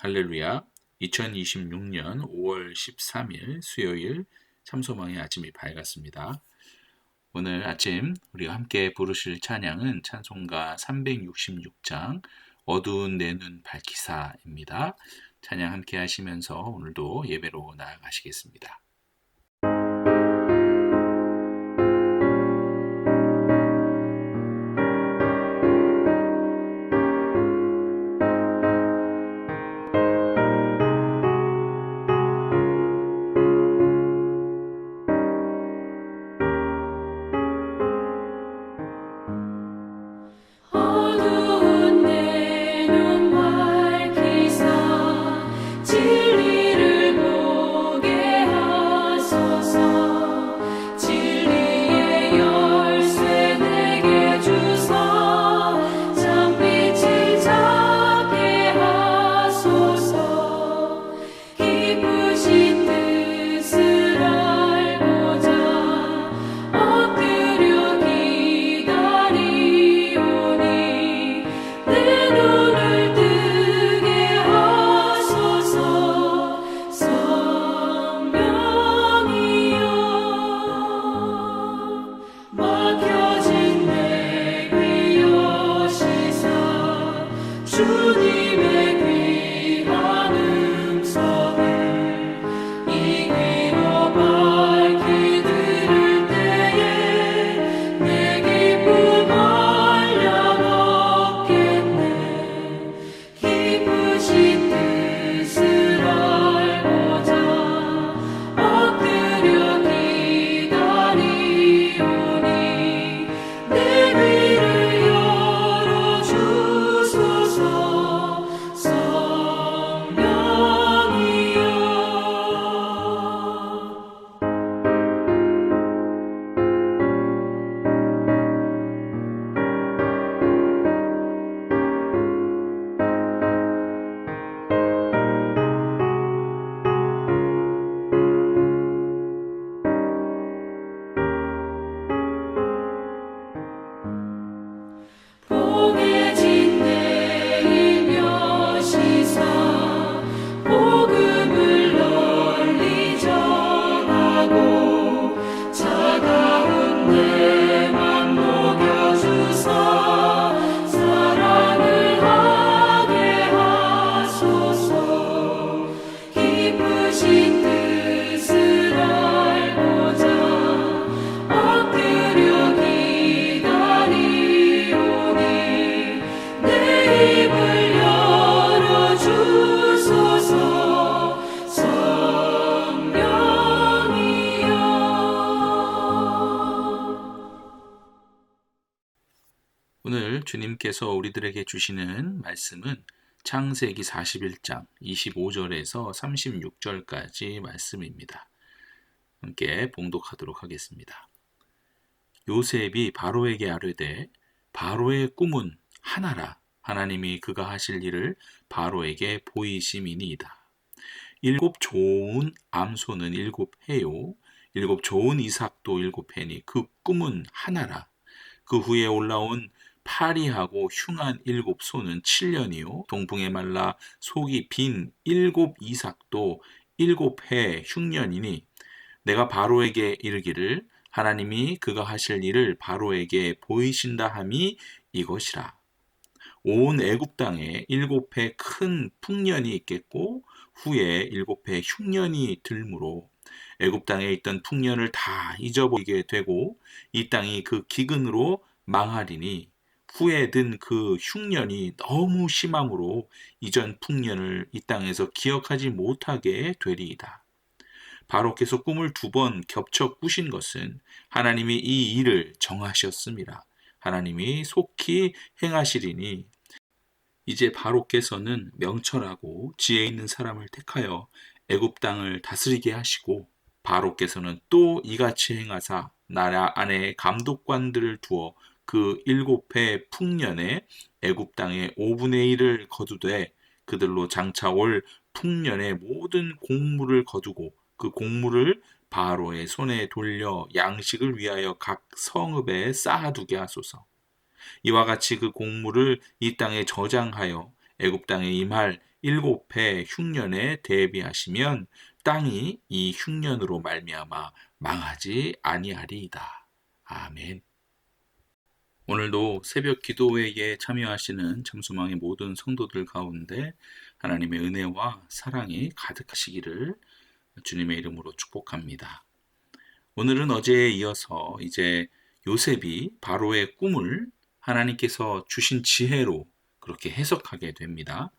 할렐루야. 2026년 5월 13일 수요일 참소망의 아침이 밝았습니다. 오늘 아침 우리가 함께 부르실 찬양은 찬송가 366장 어두운 내 눈 밝히사입니다. 찬양 함께 하시면서 오늘도 예배로 나아가시겠습니다. 어두운 내 눈 밝히사 진리를 보게 하소서. 진리의 열쇠 내게 주사 장빛을 잡게 하소서. 기쁘신 뜻을 알고자 엎드려 기다리오니 내 눈을 뜨게 하소서. 성령이여 막혀진 내 귀 여시사 주님의 귀한 음성을 이 귀로 밝히 들을 때에 내 기쁨 한량없겠네. 기쁘신 뜻을 알고자 엎드려 기다리오니 내 귀를 열어주소서. 성령이여 봉해진 내 입 여시사 복음을 널리 전하고 차가운 내 맘 녹여주사 사랑을 하게 하소서. 기쁘신 뜻을 알고자 엎드려 기다리오니 내 입을 열어주소서. 성령이여 오늘 주님께서 우리들에게 주시는 말씀은 창세기 41장 25절에서 36절까지 말씀입니다. 함께 봉독하도록 하겠습니다. 요셉이 바로에게 아뢰되 바로의 꿈은 하나라. 하나님이 그가 하실 일을 바로에게 보이심이니이다. 7 좋은 암소는 7해요. 7 좋은 이삭도 7해니 그 꿈은 하나라. 그 후에 올라온 파리하고 흉한 7소는 7년이요. 동풍에 말라 속이 빈 7 이삭도 7해 흉년이니 내가 바로에게 이르기를 하나님이 그가 하실 일을 바로에게 보이신다 함이 이것이라. 온 애굽 땅에 7해 큰 풍년이 있겠고 후에 7해 흉년이 들므로 애굽 땅에 있던 풍년을 다 잊어버리게 되고 이 땅이 그 기근으로 망하리니 후에 든 그 흉년이 너무 심함으로 이전 풍년을 이 땅에서 기억하지 못하게 되리이다. 바로께서 꿈을 2번 겹쳐 꾸신 것은 하나님이 이 일을 정하셨습니다. 하나님이 속히 행하시리니 이제 바로께서는 명철하고 지혜 있는 사람을 택하여 애굽 땅을 다스리게 하시고 바로께서는 또 이같이 행하사 나라 안에 감독관들을 두어 그 7해 풍년에 애굽 땅의 5분의 1을 거두되 그들로 장차 올 풍년의 모든 곡물을 거두고 그 곡물을 바로의 손에 돌려 양식을 위하여 각 성읍에 쌓아두게 하소서. 이와 같이 그 곡물을 이 땅에 저장하여 애굽 땅에 임할 7해 흉년에 대비하시면 땅이 이 흉년으로 말미암아 망하지 아니하리이다. 아멘. 오늘도 새벽 기도회에 참여하시는 참수망의 모든 성도들 가운데 하나님의 은혜와 사랑이 가득하시기를 주님의 이름으로 축복합니다. 오늘은 어제에 이어서 이제 요셉이 바로의 꿈을 하나님께서 주신 지혜로 그렇게 해석하게 됩니다.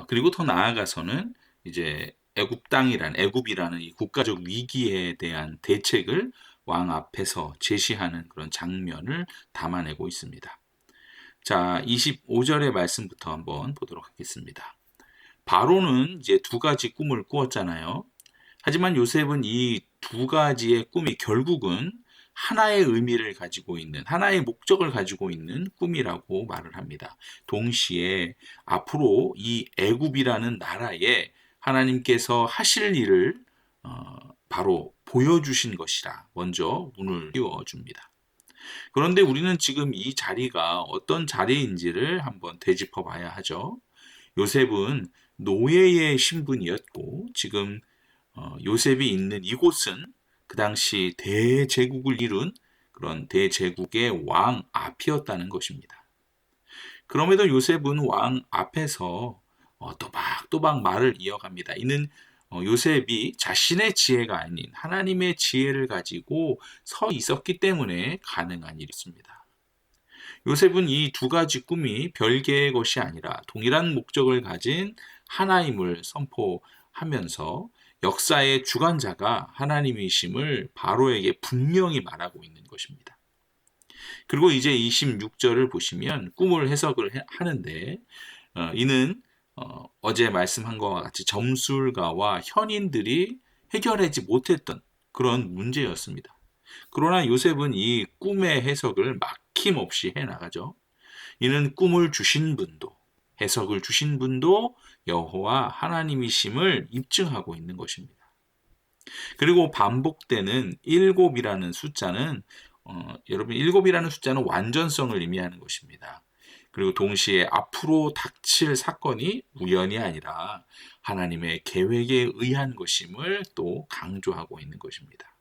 그리고 더 나아가서는 이제 애굽이라는 이 국가적 위기에 대한 대책을 왕 앞에서 제시하는 그런 장면을 담아내고 있습니다. 자, 25절의 말씀부터 한번 보도록 하겠습니다. 바로는 이제 두 가지 꿈을 꾸었잖아요. 하지만 요셉은 이 두 가지의 꿈이 결국은 하나의 의미를 가지고 있는, 하나의 목적을 가지고 있는 꿈이라고 말을 합니다. 동시에 앞으로 이 애굽이라는 나라에 하나님께서 하실 일을 바로 보여주신 것이라 먼저 문을 띄워줍니다. 그런데 우리는 지금 이 자리가 어떤 자리인지를 한번 되짚어 봐야 하죠. 요셉은 노예의 신분이었고 지금 요셉이 있는 이곳은 그 당시 대제국을 이룬 그런 대제국의 왕 앞이었다는 것입니다. 그럼에도 요셉은 왕 앞에서 또박또박 말을 이어갑니다. 이는 요셉이 자신의 지혜가 아닌 하나님의 지혜를 가지고 서 있었기 때문에 가능한 일이었습니다. 요셉은 이 두 가지 꿈이 별개의 것이 아니라 동일한 목적을 가진 하나임을 선포하면서 역사의 주관자가 하나님이심을 바로에게 분명히 말하고 있는 것입니다. 그리고 이제 26절을 보시면 꿈을 해석을 하는데 이는 어제 말씀한 것과 같이 점술가와 현인들이 해결하지 못했던 그런 문제였습니다. 그러나 요셉은 이 꿈의 해석을 막힘없이 해나가죠. 이는 꿈을 주신 분도 해석을 주신 분도 여호와 하나님이심을 입증하고 있는 것입니다. 그리고 반복되는 7이라는 숫자는 여러분 7이라는 숫자는 완전성을 의미하는 것입니다. 그리고 동시에 앞으로 닥칠 사건이 우연이 아니라 하나님의 계획에 의한 것임을 또 강조하고 있는 것입니다.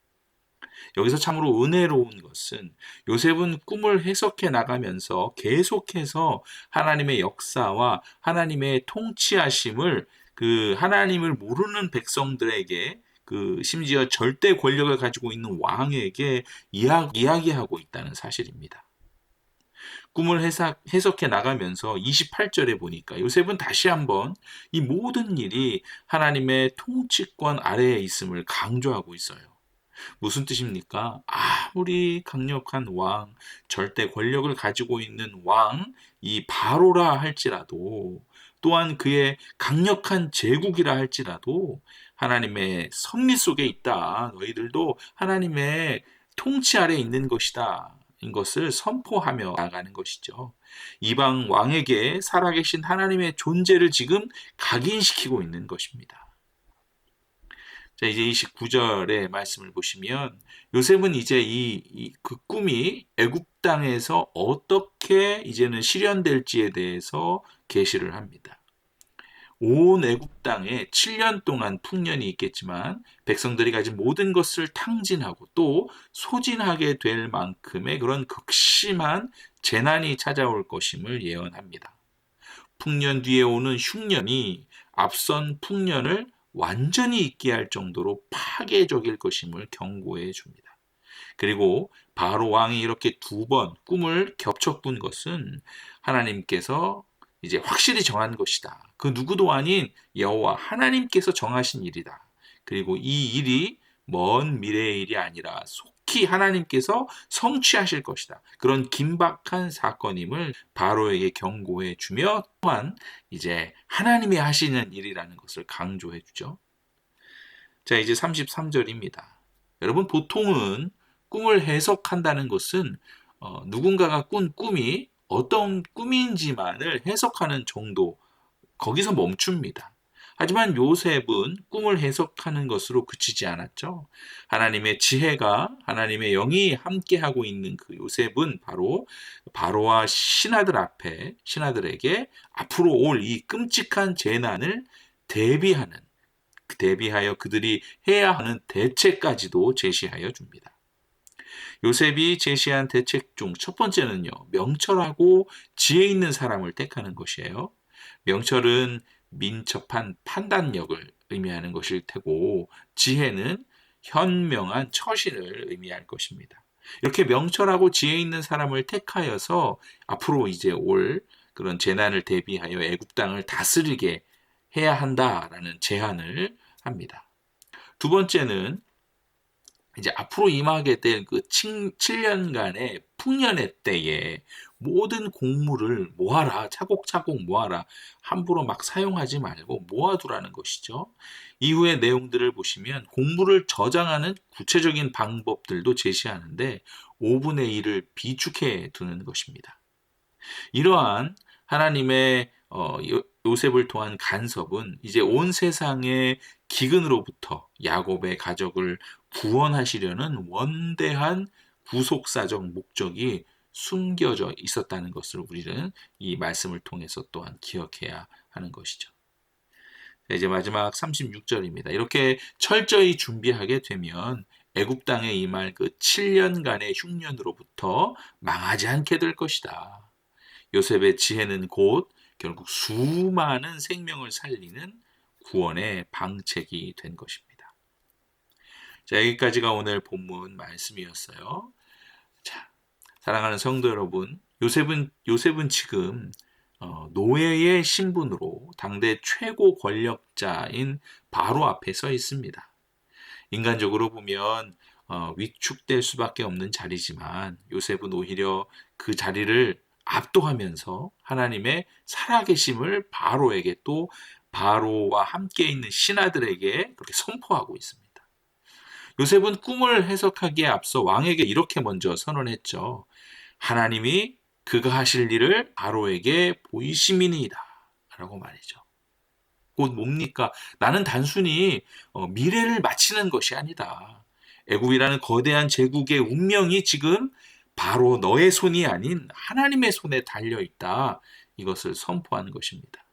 여기서 참으로 은혜로운 것은 요셉은 꿈을 해석해 나가면서 계속해서 하나님의 역사와 하나님의 통치하심을 그 하나님을 모르는 백성들에게 그 심지어 절대 권력을 가지고 있는 왕에게 이야기하고 있다는 사실입니다. 꿈을 해석해 나가면서 28절에 보니까 요셉은 다시 한번 이 모든 일이 하나님의 통치권 아래에 있음을 강조하고 있어요. 무슨 뜻입니까? 아무리 강력한 왕, 절대 권력을 가지고 있는 왕, 이 바로라 할지라도 또한 그의 강력한 제국이라 할지라도 하나님의 섭리 속에 있다. 너희들도 하나님의 통치 아래에 있는 것이다. 인 것을 선포하며 나가는 것이죠. 이방 왕에게 살아계신 하나님의 존재를 지금 각인시키고 있는 것입니다. 자, 이제 29절의 말씀을 보시면 요셉은 이제 그 꿈이 애굽 땅에서 어떻게 이제는 실현될지에 대해서 계시를 합니다. 온 애굽 땅에 7년 동안 풍년이 있겠지만 백성들이 가진 모든 것을 탕진하고 또 소진하게 될 만큼의 그런 극심한 재난이 찾아올 것임을 예언합니다. 풍년 뒤에 오는 흉년이 앞선 풍년을 완전히 잊게 할 정도로 파괴적일 것임을 경고해 줍니다. 그리고 바로 왕이 이렇게 두 번 꿈을 겹쳐 꾼 것은 하나님께서 이제 확실히 정한 것이다. 그 누구도 아닌 여호와 하나님께서 정하신 일이다. 그리고 이 일이 먼 미래의 일이 아니라 속히 하나님께서 성취하실 것이다. 그런 긴박한 사건임을 바로에게 경고해 주며 또한 이제 하나님이 하시는 일이라는 것을 강조해 주죠. 자, 이제 33절입니다. 여러분, 보통은 꿈을 해석한다는 것은 누군가가 꾼 꿈이 어떤 꿈인지만을 해석하는 정도, 거기서 멈춥니다. 하지만 요셉은 꿈을 해석하는 것으로 그치지 않았죠. 하나님의 지혜가, 하나님의 영이 함께하고 있는 그 요셉은 바로 바로와 신하들에게 앞으로 올 이 끔찍한 재난을 대비하여 그들이 해야 하는 대책까지도 제시하여 줍니다. 요셉이 제시한 대책 중 첫 번째는요, 명철하고 지혜 있는 사람을 택하는 것이에요. 명철은 민첩한 판단력을 의미하는 것일 테고, 지혜는 현명한 처신을 의미할 것입니다. 이렇게 명철하고 지혜 있는 사람을 택하여서 앞으로 이제 올 그런 재난을 대비하여 애굽 땅을 다스리게 해야 한다라는 제안을 합니다. 두 번째는 이제 앞으로 임하게 될 그 7년간의 풍년의 때에 모든 곡물을 모아라, 차곡차곡 모아라, 함부로 막 사용하지 말고 모아두라는 것이죠. 이후의 내용들을 보시면 곡물을 저장하는 구체적인 방법들도 제시하는데 5분의 1을 비축해 두는 것입니다. 이러한 하나님의 요셉을 통한 간섭은 이제 온 세상의 기근으로부터 야곱의 가족을 구원하시려는 원대한 구속사적 목적이 숨겨져 있었다는 것을 우리는 이 말씀을 통해서 또한 기억해야 하는 것이죠. 이제 마지막 36절입니다. 이렇게 철저히 준비하게 되면 애굽 땅에 임할 그 7년간의 흉년으로부터 망하지 않게 될 것이다. 요셉의 지혜는 곧 결국 수많은 생명을 살리는 구원의 방책이 된 것입니다. 자, 여기까지가 오늘 본문 말씀이었어요. 자, 사랑하는 성도 여러분, 요셉은 지금 노예의 신분으로 당대 최고 권력자인 바로 앞에 서 있습니다. 인간적으로 보면 위축될 수밖에 없는 자리지만 요셉은 오히려 그 자리를 압도하면서 하나님의 살아계심을 바로에게 또 바로와 함께 있는 신하들에게 그렇게 선포하고 있습니다. 요셉은 꿈을 해석하기에 앞서 왕에게 이렇게 먼저 선언했죠. 하나님이 그가 하실 일을 바로에게 보이심이니이다 라고 말이죠. 곧 뭡니까? 나는 단순히 미래를 맞히는 것이 아니다. 애굽이라는 거대한 제국의 운명이 지금 바로 너의 손이 아닌 하나님의 손에 달려있다. 이것을 선포하는 것입니다.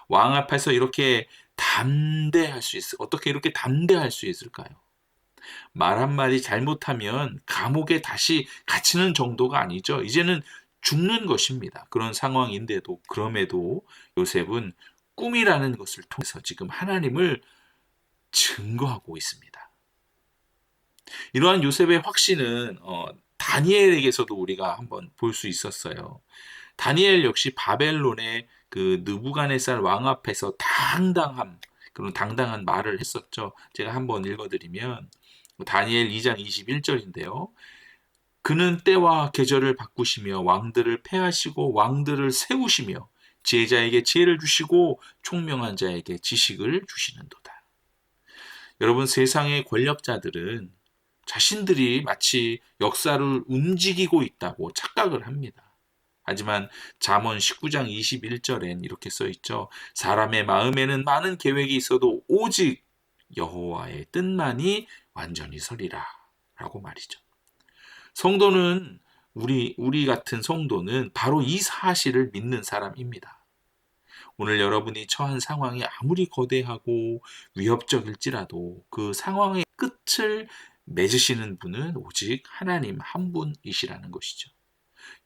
왕 앞에서 이렇게 어떻게 이렇게 담대할 수 있을까요? 말 한마디 잘못하면 감옥에 다시 갇히는 정도가 아니죠. 이제는 죽는 것입니다. 그런 상황인데도, 그럼에도 요셉은 꿈이라는 것을 통해서 지금 하나님을 증거하고 있습니다. 이러한 요셉의 확신은 다니엘에게서도 우리가 한번 볼 수 있었어요. 다니엘 역시 바벨론의 그 느부갓네살 왕 앞에서 그런 당당한 말을 했었죠. 제가 한번 읽어드리면 다니엘 2장 21절인데요. 그는 때와 계절을 바꾸시며 왕들을 패하시고 왕들을 세우시며 지혜자에게 지혜를 주시고 총명한 자에게 지식을 주시는도다. 여러분, 세상의 권력자들은 자신들이 마치 역사를 움직이고 있다고 착각을 합니다. 하지만 잠언 19장 21절엔 이렇게 써 있죠. 사람의 마음에는 많은 계획이 있어도 오직 여호와의 뜻만이 완전히 서리라 라고 말이죠. 성도는 우리 같은 성도는 바로 이 사실을 믿는 사람입니다. 오늘 여러분이 처한 상황이 아무리 거대하고 위협적일지라도 그 상황의 끝을 맺으시는 분은 오직 하나님 한 분이시라는 것이죠.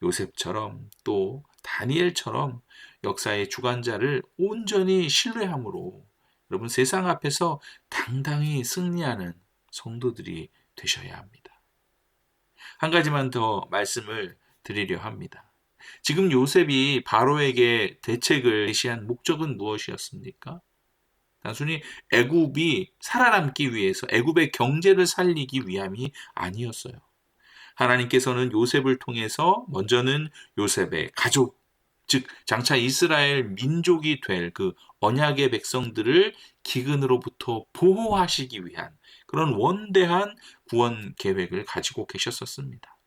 요셉처럼 또 다니엘처럼 역사의 주관자를 온전히 신뢰함으로 여러분 세상 앞에서 당당히 승리하는 성도들이 되셔야 합니다. 한 가지만 더 말씀을 드리려 합니다. 지금 요셉이 바로에게 대책을 제시한 목적은 무엇이었습니까? 단순히 애굽이 살아남기 위해서 애굽의 경제를 살리기 위함이 아니었어요. 하나님께서는 요셉을 통해서 먼저는 요셉의 가족, 즉 장차 이스라엘 민족이 될 그 언약의 백성들을 기근으로부터 보호하시기 위한 그런 원대한 구원 계획을 가지고 계셨었습니다.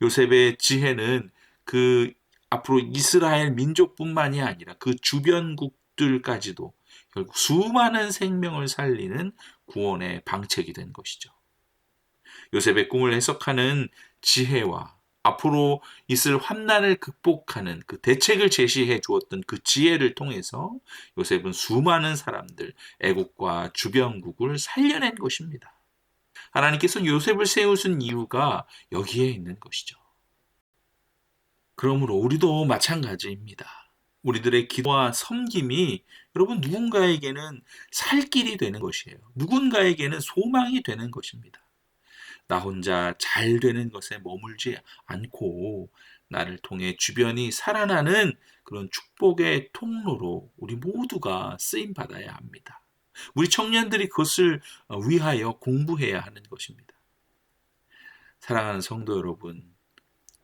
요셉의 지혜는 그 앞으로 이스라엘 민족뿐만이 아니라 그 주변국들까지도 결국 수많은 생명을 살리는 구원의 방책이 된 것이죠. 요셉의 꿈을 해석하는 지혜와 앞으로 있을 환난을 극복하는 그 대책을 제시해 주었던 그 지혜를 통해서 요셉은 수많은 사람들, 애국과 주변국을 살려낸 것입니다. 하나님께서 요셉을 세우신 이유가 여기에 있는 것이죠. 그러므로 우리도 마찬가지입니다. 우리들의 기도와 섬김이 여러분 누군가에게는 살 길이 되는 것이에요. 누군가에게는 소망이 되는 것입니다. 나 혼자 잘 되는 것에 머물지 않고 나를 통해 주변이 살아나는 그런 축복의 통로로 우리 모두가 쓰임 받아야 합니다. 우리 청년들이 그것을 위하여 공부해야 하는 것입니다. 사랑하는 성도 여러분,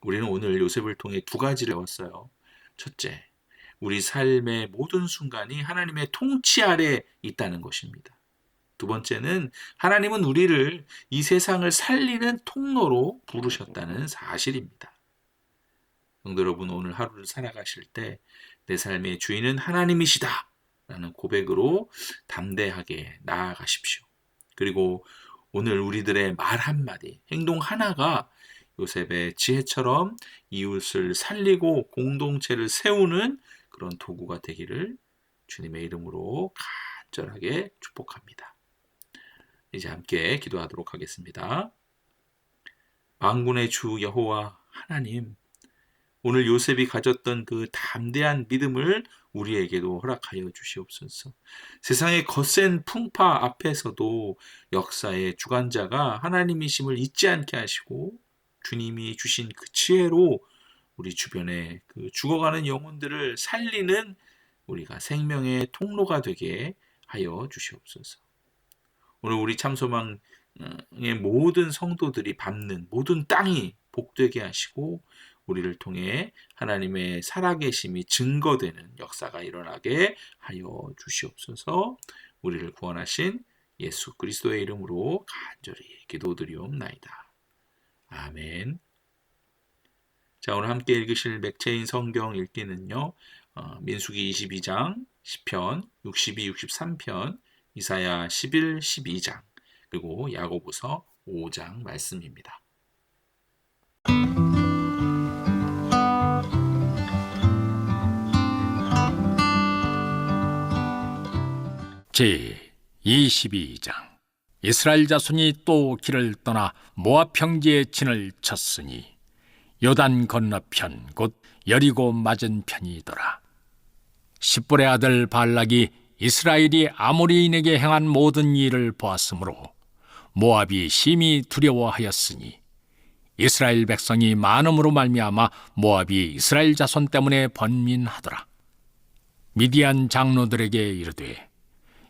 우리는 오늘 요셉을 통해 두 가지를 배웠어요. 첫째, 우리 삶의 모든 순간이 하나님의 통치 아래 있다는 것입니다. 두 번째는 하나님은 우리를 이 세상을 살리는 통로로 부르셨다는 사실입니다. 성도 여러분, 오늘 하루를 살아가실 때 내 삶의 주인은 하나님이시다 라는 고백으로 담대하게 나아가십시오. 그리고 오늘 우리들의 말 한마디, 행동 하나가 요셉의 지혜처럼 이웃을 살리고 공동체를 세우는 그런 도구가 되기를 주님의 이름으로 간절하게 축복합니다. 이제 함께 기도하도록 하겠습니다. 만군의 주 여호와 하나님, 오늘 요셉이 가졌던 그 담대한 믿음을 우리에게도 허락하여 주시옵소서. 세상의 거센 풍파 앞에서도 역사의 주관자가 하나님이심을 잊지 않게 하시고 주님이 주신 그 지혜로 우리 주변에 그 죽어가는 영혼들을 살리는 우리가 생명의 통로가 되게 하여 주시옵소서. 오늘 우리 참소망의 모든 성도들이 밟는 모든 땅이 복되게 하시고 우리를 통해 하나님의 살아계심이 증거되는 역사가 일어나게 하여 주시옵소서. 우리를 구원하신 예수 그리스도의 이름으로 간절히 기도드리옵나이다. 아멘. 자, 오늘 함께 읽으실 맥체인 성경 읽기는요. 민수기 22장, 시편 62, 63편, 이사야 11, 12장, 그리고 야고보서 5장 말씀입니다. 제 22장. 이스라엘 자손이 또 길을 떠나 모압 평지에 진을 쳤으니 요단 건너편 곧 여리고 맞은편이더라. 십볼의 아들 발락이 이스라엘이 아모리인에게 행한 모든 일을 보았으므로 모압이 심히 두려워하였으니 이스라엘 백성이 많음으로 말미암아 모압이 이스라엘 자손 때문에 번민하더라. 미디안 장로들에게 이르되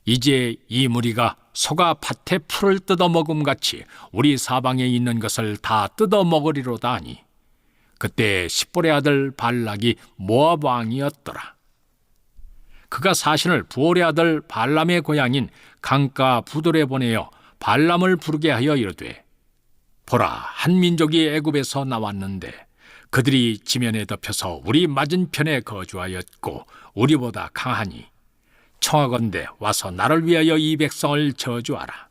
이제 이 무리가 소가 밭에 풀을 뜯어먹음같이 우리 사방에 있는 것을 다 뜯어먹으리로다 하니 그때 십볼의 아들 발락이 모압 왕이었더라. 그가 사신을 부올의 아들 발람의 고향인 강가 부돌에 보내어 발람을 부르게 하여 이르되 보라, 한 민족이 애굽에서 나왔는데 그들이 지면에 덮여서 우리 맞은편에 거주하였고 우리보다 강하니 청하건대 와서 나를 위하여 이 백성을 저주하라.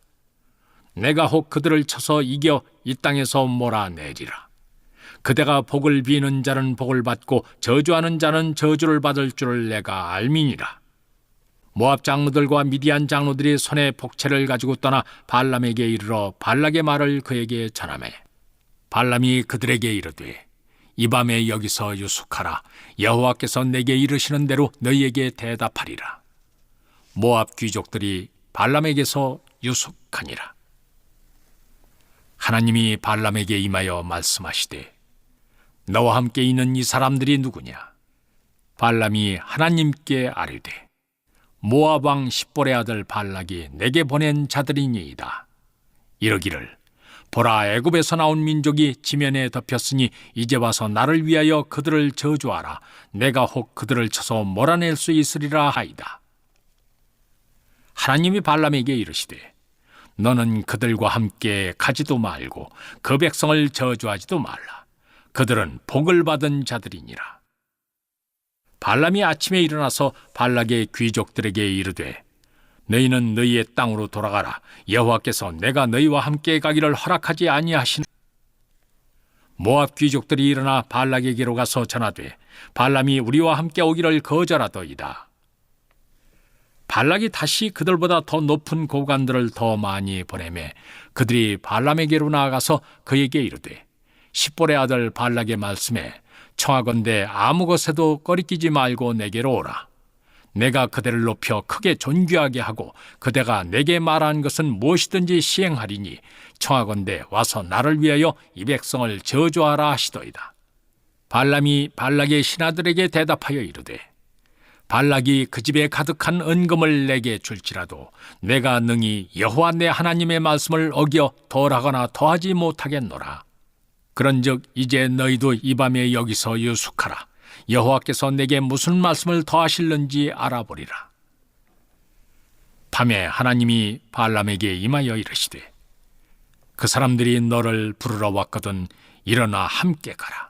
내가 혹 그들을 쳐서 이겨 이 땅에서 몰아내리라. 그대가 복을 비는 자는 복을 받고 저주하는 자는 저주를 받을 줄을 내가 알미니라. 모압 장로들과 미디안 장로들이 손에 복채를 가지고 떠나 발람에게 이르러 발락의 말을 그에게 전하매 발람이 그들에게 이르되 이 밤에 여기서 유숙하라. 여호와께서 내게 이르시는 대로 너희에게 대답하리라. 모압 귀족들이 발람에게서 유숙하니라. 하나님이 발람에게 임하여 말씀하시되 너와 함께 있는 이 사람들이 누구냐? 발람이 하나님께 아뢰되 모압 왕 십볼의 아들 발락이 내게 보낸 자들이니이다. 이르기를 보라, 애굽에서 나온 민족이 지면에 덮였으니 이제 와서 나를 위하여 그들을 저주하라. 내가 혹 그들을 쳐서 몰아낼 수 있으리라 하이다. 하나님이 발람에게 이르시되 너는 그들과 함께 가지도 말고 그 백성을 저주하지도 말라. 그들은 복을 받은 자들이니라. 발람이 아침에 일어나서 발락의 귀족들에게 이르되 너희는 너희의 땅으로 돌아가라. 여호와께서 내가 너희와 함께 가기를 허락하지 아니하신. 모압 귀족들이 일어나 발락에게로 가서 전하되 발람이 우리와 함께 오기를 거절하더이다. 발락이 다시 그들보다 더 높은 고관들을 더 많이 보내매 그들이 발람에게로 나아가서 그에게 이르되 십볼의 아들 발락의 말씀에 청하건대 아무 것에도 꺼리끼지 말고 내게로 오라. 내가 그대를 높여 크게 존귀하게 하고 그대가 내게 말한 것은 무엇이든지 시행하리니 청하건대 와서 나를 위하여 이 백성을 저주하라 하시더이다. 발람이 발락의 신하들에게 대답하여 이르되 발락이 그 집에 가득한 은금을 내게 줄지라도 내가 능히 여호와 내 하나님의 말씀을 어겨 덜하거나 더하지 못하겠노라. 그런즉 이제 너희도 이 밤에 여기서 유숙하라. 여호와께서 내게 무슨 말씀을 더하실는지 알아보리라. 밤에 하나님이 발람에게 임하여 이르시되 그 사람들이 너를 부르러 왔거든 일어나 함께 가라.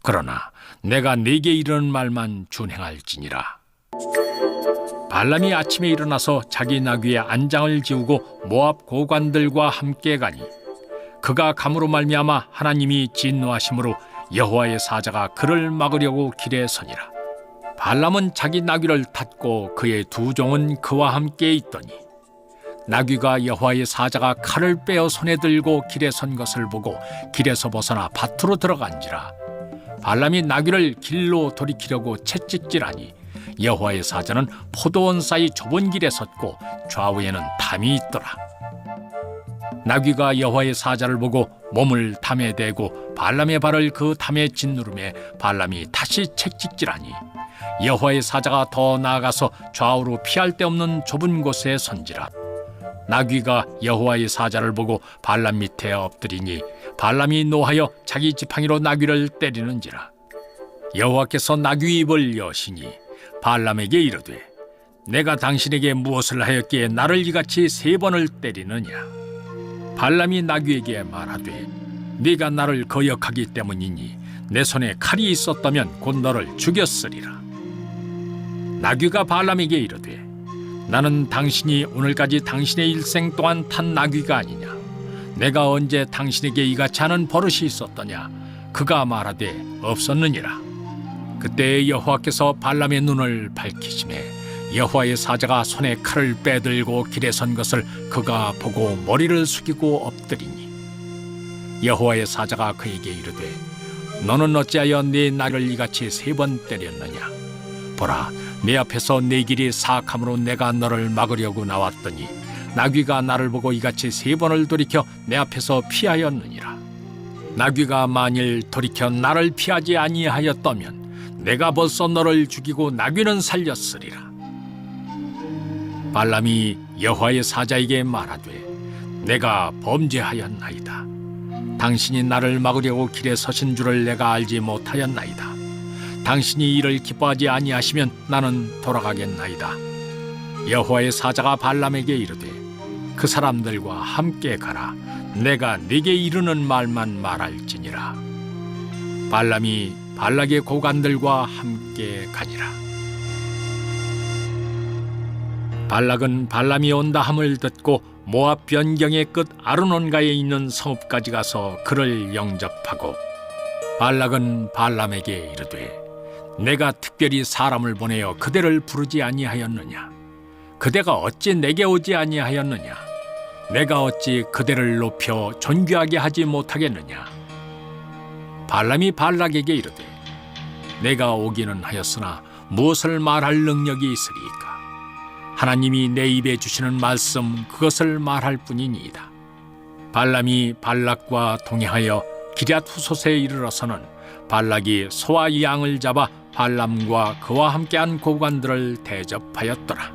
그러나 내가 네게 이르는 말만 준행할지니라. 발람이 아침에 일어나서 자기 나귀에 안장을 지우고 모압 고관들과 함께 가니 그가 감으로 말미암아 하나님이 진노하심으로 여호와의 사자가 그를 막으려고 길에 서니라. 발람은 자기 나귀를 탔고 그의 두 종은 그와 함께 있더니 나귀가 여호와의 사자가 칼을 빼어 손에 들고 길에 선 것을 보고 길에서 벗어나 밭으로 들어간지라. 발람이 나귀를 길로 돌이키려고 채찍질하니 여호와의 사자는 포도원 사이 좁은 길에 섰고 좌우에는 담이 있더라. 나귀가 여호와의 사자를 보고 몸을 담에 대고 발람의 발을 그 담에 짓누르매 발람이 다시 채찍질하니 여호와의 사자가 더 나아가서 좌우로 피할 데 없는 좁은 곳에 선지라. 나귀가 여호와의 사자를 보고 발람 밑에 엎드리니 발람이 노하여 자기 지팡이로 나귀를 때리는지라. 여호와께서 나귀 입을 여시니 발람에게 이르되 내가 당신에게 무엇을 하였기에 나를 이같이 3번을 때리느냐. 발람이 나귀에게 말하되 네가 나를 거역하기 때문이니 내 손에 칼이 있었다면 곧 너를 죽였으리라. 나귀가 발람에게 이르되 나는 당신이 오늘까지 당신의 일생 동안 탄 나귀가 아니냐. 내가 언제 당신에게 이같이 하는 버릇이 있었더냐. 그가 말하되 없었느니라. 그때 여호와께서 발람의 눈을 밝히시매 여호와의 사자가 손에 칼을 빼들고 길에 선 것을 그가 보고 머리를 숙이고 엎드리니 여호와의 사자가 그에게 이르되 너는 어찌하여 네 나귀를 이같이 3번 때렸느냐. 보라, 내 앞에서 내 길이 사악함으로 내가 너를 막으려고 나왔더니 나귀가 나를 보고 이같이 3번을 돌이켜 내 앞에서 피하였느니라. 나귀가 만일 돌이켜 나를 피하지 아니하였다면 내가 벌써 너를 죽이고 나귀는 살렸으리라. 발람이 여호와의 사자에게 말하되 내가 범죄하였나이다. 당신이 나를 막으려고 길에 서신 줄을 내가 알지 못하였나이다. 당신이 이를 기뻐하지 아니하시면 나는 돌아가겠나이다. 여호와의 사자가 발람에게 이르되 그 사람들과 함께 가라. 내가 네게 이르는 말만 말할지니라. 발람이 발락의 고관들과 함께 가니라. 발락은 발람이 온다 함을 듣고 모압 변경의 끝 아르논가에 있는 성읍까지 가서 그를 영접하고 발락은 발람에게 이르되 내가 특별히 사람을 보내어 그대를 부르지 아니하였느냐. 그대가 어찌 내게 오지 아니하였느냐. 내가 어찌 그대를 높여 존귀하게 하지 못하겠느냐. 발람이 발락에게 이르되 내가 오기는 하였으나 무엇을 말할 능력이 있으리까. 하나님이 내 입에 주시는 말씀 그것을 말할 뿐이니이다. 발람이 발락과 동행하여 기럇 후솥에 이르러서는 발락이 소와 양을 잡아 발람과 그와 함께한 고관들을 대접하였더라.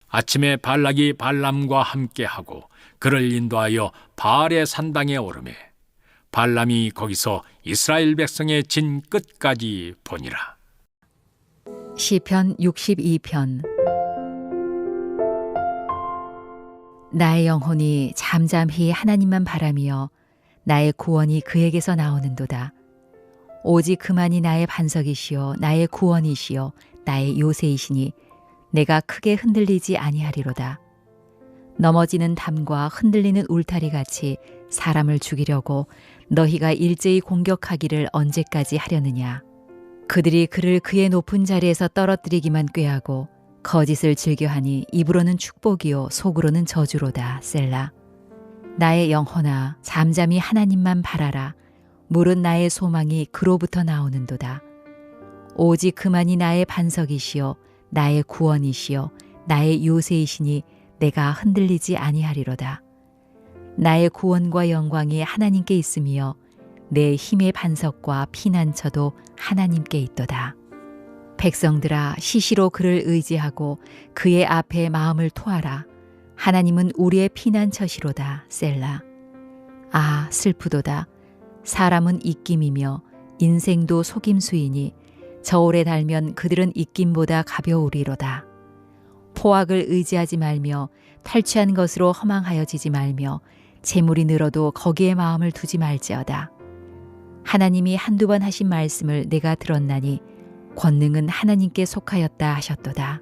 아침에 발락이 발람과 함께하고 그를 인도하여 바알의 산당에 오르매 발람이 거기서 이스라엘 백성의 진 끝까지 보니라. 시편 62편. 나의 영혼이 잠잠히 하나님만 바라며 나의 구원이 그에게서 나오는도다. 오직 그만이 나의 반석이시요 나의 구원이시요 나의 요새이시니 내가 크게 흔들리지 아니하리로다. 넘어지는 담과 흔들리는 울타리 같이 사람을 죽이려고 너희가 일제히 공격하기를 언제까지 하려느냐. 그들이 그를 그의 높은 자리에서 떨어뜨리기만 꾀하고 거짓을 즐겨하니 입으로는 축복이요 속으로는 저주로다. 셀라. 나의 영혼아 잠잠히 하나님만 바라라. 물은 나의 소망이 그로부터 나오는도다. 오직 그만이 나의 반석이시요 나의 구원이시요 나의 요새이시니 내가 흔들리지 아니하리로다. 나의 구원과 영광이 하나님께 있으며 내 힘의 반석과 피난처도 하나님께 있도다. 백성들아 시시로 그를 의지하고 그의 앞에 마음을 토하라. 하나님은 우리의 피난처시로다. 셀라. 아 슬프도다. 사람은 입김이며 인생도 속임수이니 저울에 달면 그들은 입김보다 가벼우리로다. 포악을 의지하지 말며 탈취한 것으로 허망하여지지 말며 재물이 늘어도 거기에 마음을 두지 말지어다. 하나님이 한두 번 하신 말씀을 내가 들었나니 권능은 하나님께 속하였다 하셨도다.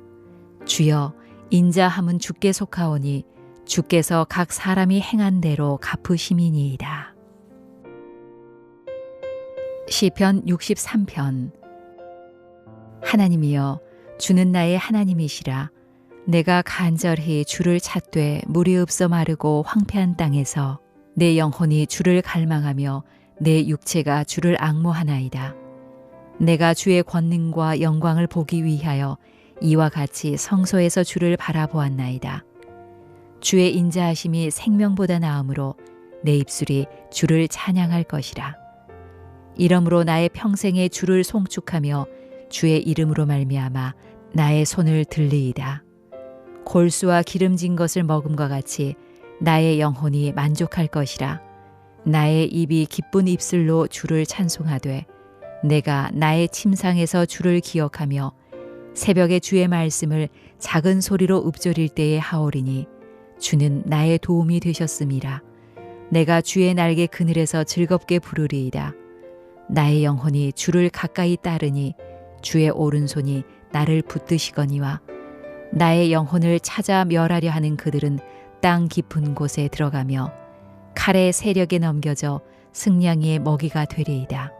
주여 인자함은 주께 속하오니 주께서 각 사람이 행한 대로 갚으심이니이다. 시편 63편. 하나님이여 주는 나의 하나님이시라. 내가 간절히 주를 찾되 물이 없어 마르고 황폐한 땅에서 내 영혼이 주를 갈망하며 내 육체가 주를 앙모하나이다. 내가 주의 권능과 영광을 보기 위하여 이와 같이 성소에서 주를 바라보았나이다. 주의 인자하심이 생명보다 나으므로 내 입술이 주를 찬양할 것이라. 이러므로 나의 평생에 주를 송축하며 주의 이름으로 말미암아 나의 손을 들리이다. 골수와 기름진 것을 먹음과 같이 나의 영혼이 만족할 것이라. 나의 입이 기쁜 입술로 주를 찬송하되 내가 나의 침상에서 주를 기억하며 새벽에 주의 말씀을 작은 소리로 읊조릴 때에 하오리니 주는 나의 도움이 되셨음이라. 내가 주의 날개 그늘에서 즐겁게 부르리이다. 나의 영혼이 주를 가까이 따르니 주의 오른손이 나를 붙드시거니와 나의 영혼을 찾아 멸하려 하는 그들은 땅 깊은 곳에 들어가며 칼의 세력에 넘겨져 승냥이의 먹이가 되리이다.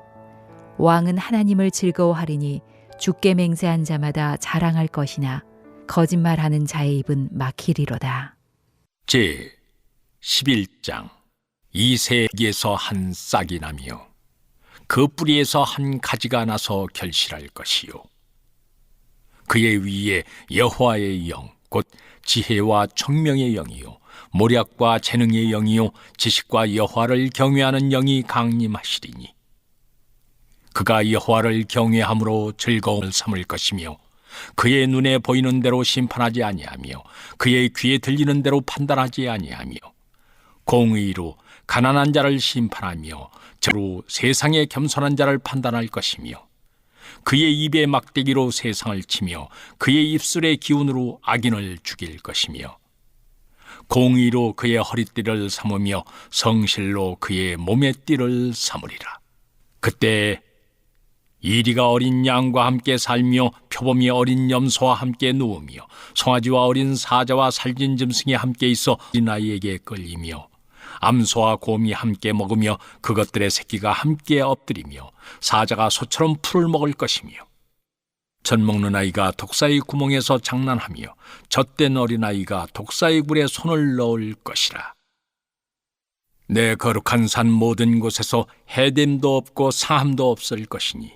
왕은 하나님을 즐거워하리니 주께 맹세한 자마다 자랑할 것이나 거짓말하는 자의 입은 막히리로다. 제 11장. 이새에게서 한 싹이 나며 그 뿌리에서 한 가지가 나서 결실할 것이요 그의 위에 여호와의 영 곧 지혜와 청명의 영이요 모략과 재능의 영이요 지식과 여호와를 경외하는 영이 강림하시리니 그가 여호와를 경외함으로 즐거움을 삼을 것이며 그의 눈에 보이는 대로 심판하지 아니하며 그의 귀에 들리는 대로 판단하지 아니하며 공의로 가난한 자를 심판하며 저로 세상에 겸손한 자를 판단할 것이며 그의 입에 막대기로 세상을 치며 그의 입술의 기운으로 악인을 죽일 것이며 공의로 그의 허리띠를 삼으며 성실로 그의 몸의 띠를 삼으리라. 그때 이리가 어린 양과 함께 살며 표범이 어린 염소와 함께 누우며 송아지와 어린 사자와 살진 짐승이 함께 있어 어린아이에게 끌리며 암소와 곰이 함께 먹으며 그것들의 새끼가 함께 엎드리며 사자가 소처럼 풀을 먹을 것이며 젖 먹는 아이가 독사의 구멍에서 장난하며 젖된 어린아이가 독사의 굴에 손을 넣을 것이라. 내 거룩한 산 모든 곳에서 해됨도 없고 상함도 없을 것이니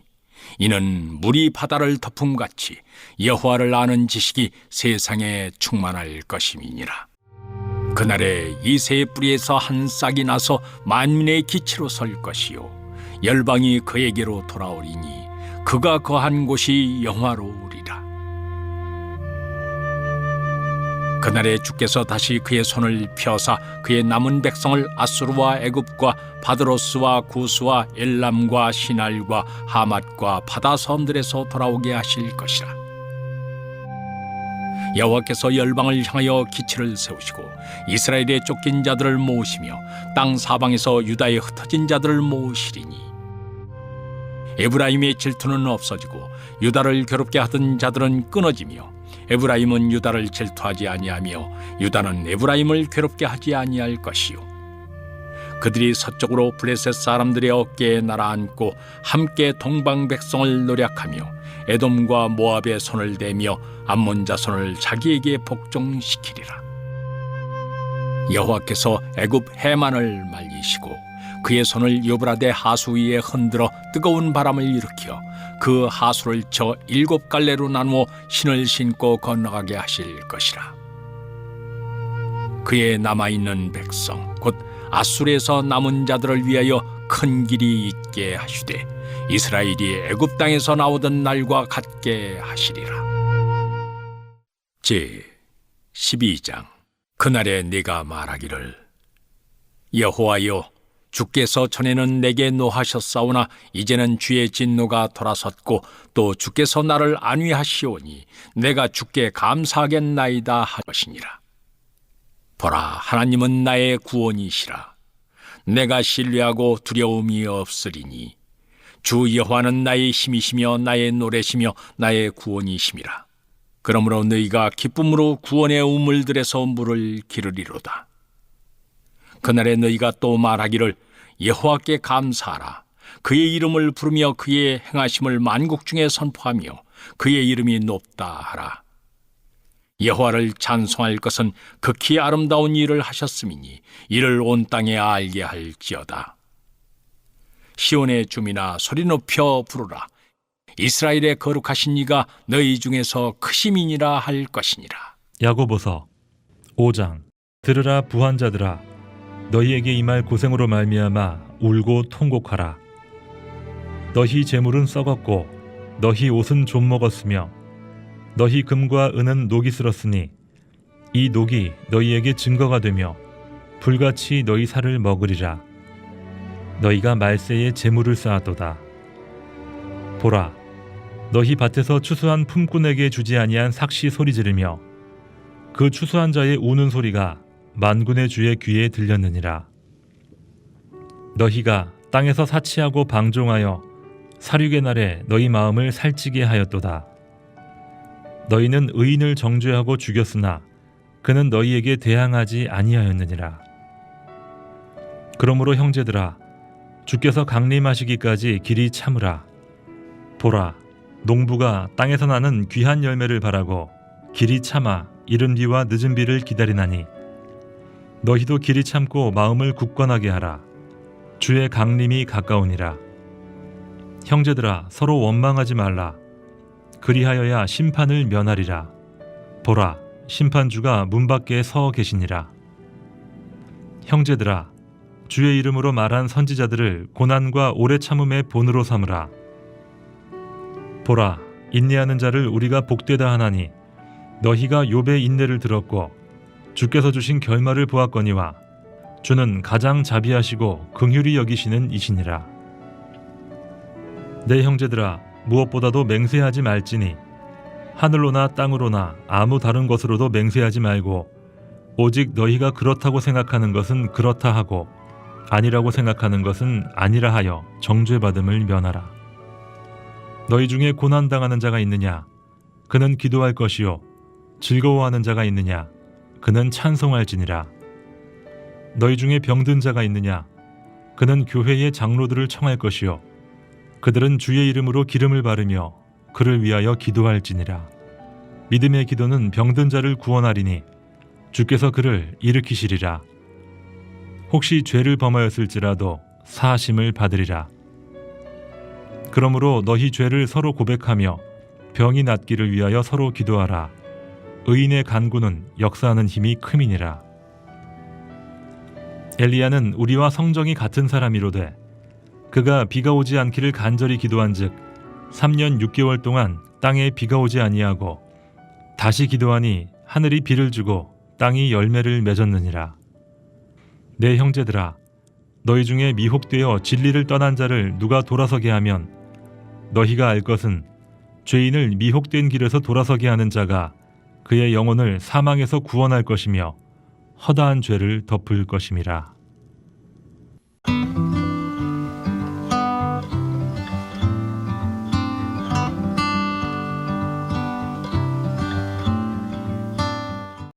이는 물이 바다를 덮음같이 여호와를 아는 지식이 세상에 충만할 것임이니라. 그날에 이새의 뿌리에서 한 싹이 나서 만민의 기치로 설 것이요 열방이 그에게로 돌아오리니 그가 거한 곳이 영화로우리라. 그날에 주께서 다시 그의 손을 펴사 그의 남은 백성을 아수르와 애굽과 바드로스와 구스와 엘람과 시날과 하맛과 바다 섬들에서 돌아오게 하실 것이라. 여호와께서 열방을 향하여 기치를 세우시고 이스라엘의 쫓긴 자들을 모으시며 땅 사방에서 유다의 흩어진 자들을 모으시리니 에브라임의 질투는 없어지고 유다를 괴롭게 하던 자들은 끊어지며 에브라임은 유다를 질투하지 아니하며 유다는 에브라임을 괴롭게 하지 아니할 것이요 그들이 서쪽으로 블레셋 사람들의 어깨에 날아앉고 함께 동방 백성을 노략하며 에돔과 모압의 손을 대며 암몬 자손을 자기에게 복종시키리라. 여호와께서 애굽 해만을 말리시고 그의 손을 유브라데 하수 위에 흔들어 뜨거운 바람을 일으켜 그 하수를 저 7갈래로 나누어 신을 신고 건너가게 하실 것이라. 그의 남아있는 백성 곧 아수르에서 남은 자들을 위하여 큰 길이 있게 하시되 이스라엘이 애굽 땅에서 나오던 날과 같게 하시리라. 제 12장. 그날에 네가 말하기를 여호와여 주께서 전에는 내게 노하셨사오나 이제는 주의 진노가 돌아섰고 또 주께서 나를 안위하시오니 내가 주께 감사하겠나이다 할 것이니라. 보라, 하나님은 나의 구원이시라. 내가 신뢰하고 두려움이 없으리니 주 여호와는 나의 힘이시며 나의 노래시며 나의 구원이심이라. 그러므로 너희가 기쁨으로 구원의 우물들에서 물을 기르리로다. 그날에 너희가 또 말하기를 여호와께 감사하라. 그의 이름을 부르며 그의 행하심을 만국 중에 선포하며 그의 이름이 높다 하라. 여호와를 찬송할 것은 극히 아름다운 일을 하셨음이니 이를 온 땅에 알게 할지어다. 시온의 주민아 소리 높여 부르라. 이스라엘의 거룩하신 이가 너희 중에서 크심이니라 할 것이니라. 야고보서 5장. 들으라 부한자들아, 너희에게 임할 고생으로 말미암아 울고 통곡하라. 너희 재물은 썩었고 너희 옷은 좀 먹었으며 너희 금과 은은 녹이 슬었으니 이 녹이 너희에게 증거가 되며 불같이 너희 살을 먹으리라. 너희가 말세에 재물을 쌓았도다. 보라, 너희 밭에서 추수한 품꾼에게 주지 아니한 삭시 소리 지르며 그 추수한 자의 우는 소리가 만군의 주의 귀에 들렸느니라. 너희가 땅에서 사치하고 방종하여 살육의 날에 너희 마음을 살찌게 하였도다. 너희는 의인을 정죄하고 죽였으나 그는 너희에게 대항하지 아니하였느니라. 그러므로 형제들아, 주께서 강림하시기까지 길이 참으라. 보라, 농부가 땅에서 나는 귀한 열매를 바라고 길이 참아 이른 비와 늦은 비를 기다리나니 너희도 길이 참고 마음을 굳건하게 하라. 주의 강림이 가까우니라. 형제들아, 서로 원망하지 말라. 그리하여야 심판을 면하리라. 보라, 심판주가 문 밖에 서 계시니라. 형제들아, 주의 이름으로 말한 선지자들을 고난과 오래 참음의 본으로 삼으라. 보라, 인내하는 자를 우리가 복되다 하나니 너희가 욥의 인내를 들었고 주께서 주신 결말을 보았거니와 주는 가장 자비하시고 긍휼히 여기시는 이시니라. 내 형제들아, 무엇보다도 맹세하지 말지니 하늘로나 땅으로나 아무 다른 것으로도 맹세하지 말고 오직 너희가 그렇다고 생각하는 것은 그렇다 하고 아니라고 생각하는 것은 아니라 하여 정죄받음을 면하라. 너희 중에 고난당하는 자가 있느냐? 그는 기도할 것이요. 즐거워하는 자가 있느냐? 그는 찬송할지니라. 너희 중에 병든 자가 있느냐? 그는 교회의 장로들을 청할 것이요. 그들은 주의 이름으로 기름을 바르며 그를 위하여 기도할지니라. 믿음의 기도는 병든 자를 구원하리니 주께서 그를 일으키시리라. 혹시 죄를 범하였을지라도 사하심을 받으리라. 그러므로 너희 죄를 서로 고백하며 병이 낫기를 위하여 서로 기도하라. 의인의 간구는 역사하는 힘이 큼이니라. 엘리야는 우리와 성정이 같은 사람이로되 그가 비가 오지 않기를 간절히 기도한즉 3년 6개월 동안 땅에 비가 오지 아니하고 다시 기도하니 하늘이 비를 주고 땅이 열매를 맺었느니라. 내 형제들아, 너희 중에 미혹되어 진리를 떠난 자를 누가 돌아서게 하면 너희가 알 것은 죄인을 미혹된 길에서 돌아서게 하는 자가 그의 영혼을 사망에서 구원할 것이며 허다한 죄를 덮을 것임이라.